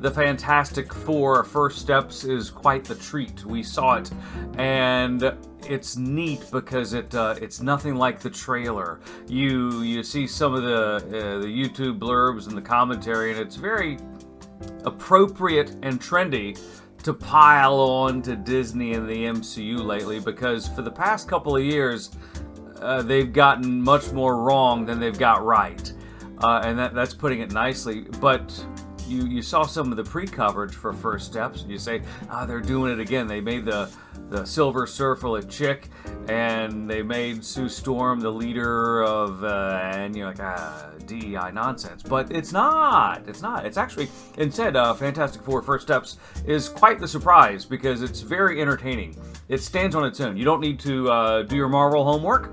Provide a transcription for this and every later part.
the Fantastic Four First Steps is quite the treat. We saw it, and it's neat because it's nothing like the trailer. You see some of the YouTube blurbs and the commentary, and it's very appropriate and trendy to pile on to Disney and the MCU lately, because for the past couple of years, they've gotten much more wrong than they've got right. And that's putting it nicely. But you saw some of the pre-coverage for First Steps, and you say, they're doing it again. They made the Silver Surfer a chick, and they made Sue Storm the leader of, and you're like, DEI nonsense. But it's not. It's actually, instead, Fantastic Four First Steps is quite the surprise, because it's very entertaining. It stands on its own. You don't need to do your Marvel homework.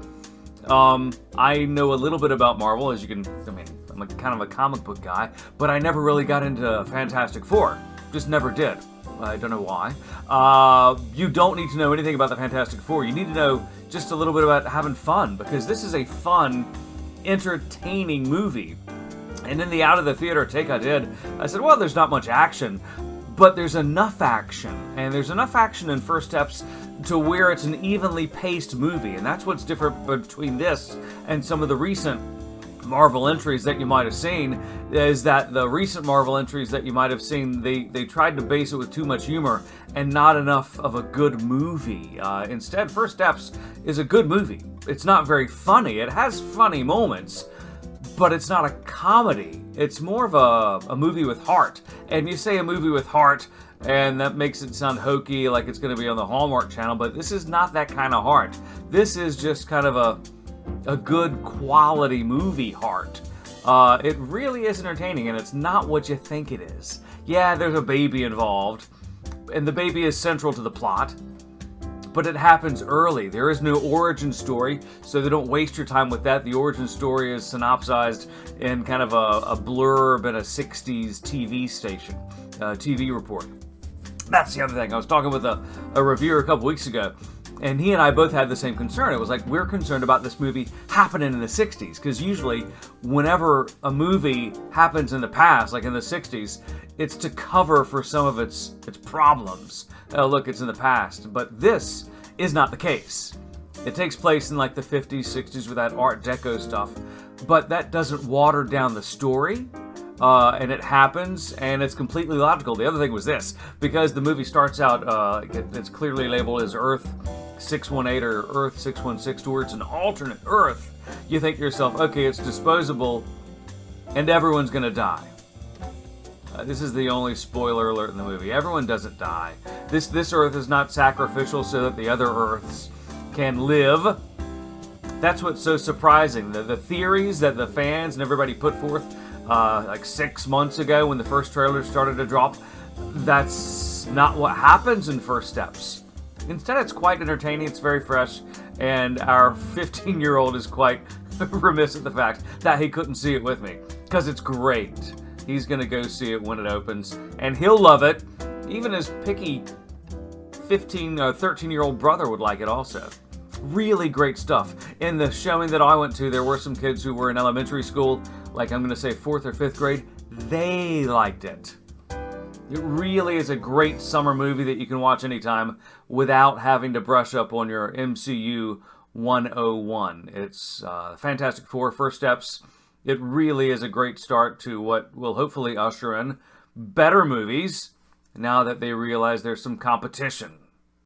I know a little bit about Marvel, as you can, I'm kind of a comic book guy, but I never really got into Fantastic Four. Just never did. I don't know why. You don't need to know anything about the Fantastic Four. You need to know just a little bit about having fun, because this is a fun, entertaining movie. And in the out of the theater take I did, I said, well, there's not much action, but there's enough action. And there's enough action in First Steps to where it's an evenly paced movie. And that's what's different between this and some of the recent Marvel entries that you might have seen, is that the recent Marvel entries that you might have seen, they tried to base it with too much humor and not enough of a good movie. Instead, First Steps is a good movie. It's not very funny. It has funny moments, but it's not a comedy. It's more of a movie with heart. And you say a movie with heart, and that makes it sound hokey, like it's going to be on the Hallmark Channel, but this is not that kind of heart. This is just kind of a good quality movie heart. It really is entertaining, and it's not what you think it is. Yeah, there's a baby involved, and the baby is central to the plot, but it happens early. There is no origin story, so they don't waste your time with that. The origin story is synopsized in kind of a blurb in a 60s TV station, TV report. That's the other thing. I was talking with a reviewer a couple weeks ago, and he and I both had the same concern. It was like, we're concerned about this movie happening in the 60s, because usually whenever a movie happens in the past, like in the 60s, it's to cover for some of its problems. Oh, look, it's in the past. But this is not the case. It takes place in like the 50s, 60s with that Art Deco stuff, but that doesn't water down the story. And it happens, and it's completely logical. The other thing was this, because the movie starts out, it's clearly labeled as Earth 618 or Earth 616, where it's an alternate Earth. You think to yourself, okay, it's disposable, and everyone's gonna die. This is the only spoiler alert in the movie. Everyone doesn't die. This Earth is not sacrificial so that the other Earths can live. That's what's so surprising. The theories that the fans and everybody put forth like 6 months ago when the first trailer started to drop, that's not what happens in First Steps. Instead, it's quite entertaining, it's very fresh, and our 15-year-old is quite remiss at the fact that he couldn't see it with me, because it's great. He's going to go see it when it opens, and he'll love it. Even his picky 13-year-old brother would like it also. Really great stuff. In the showing that I went to, there were some kids who were in elementary school, like I'm going to say 4th or 5th grade. They liked it. It really is a great summer movie that you can watch anytime without having to brush up on your MCU 101. It's Fantastic Four First Steps. It really is a great start to what will hopefully usher in better movies now that they realize there's some competition.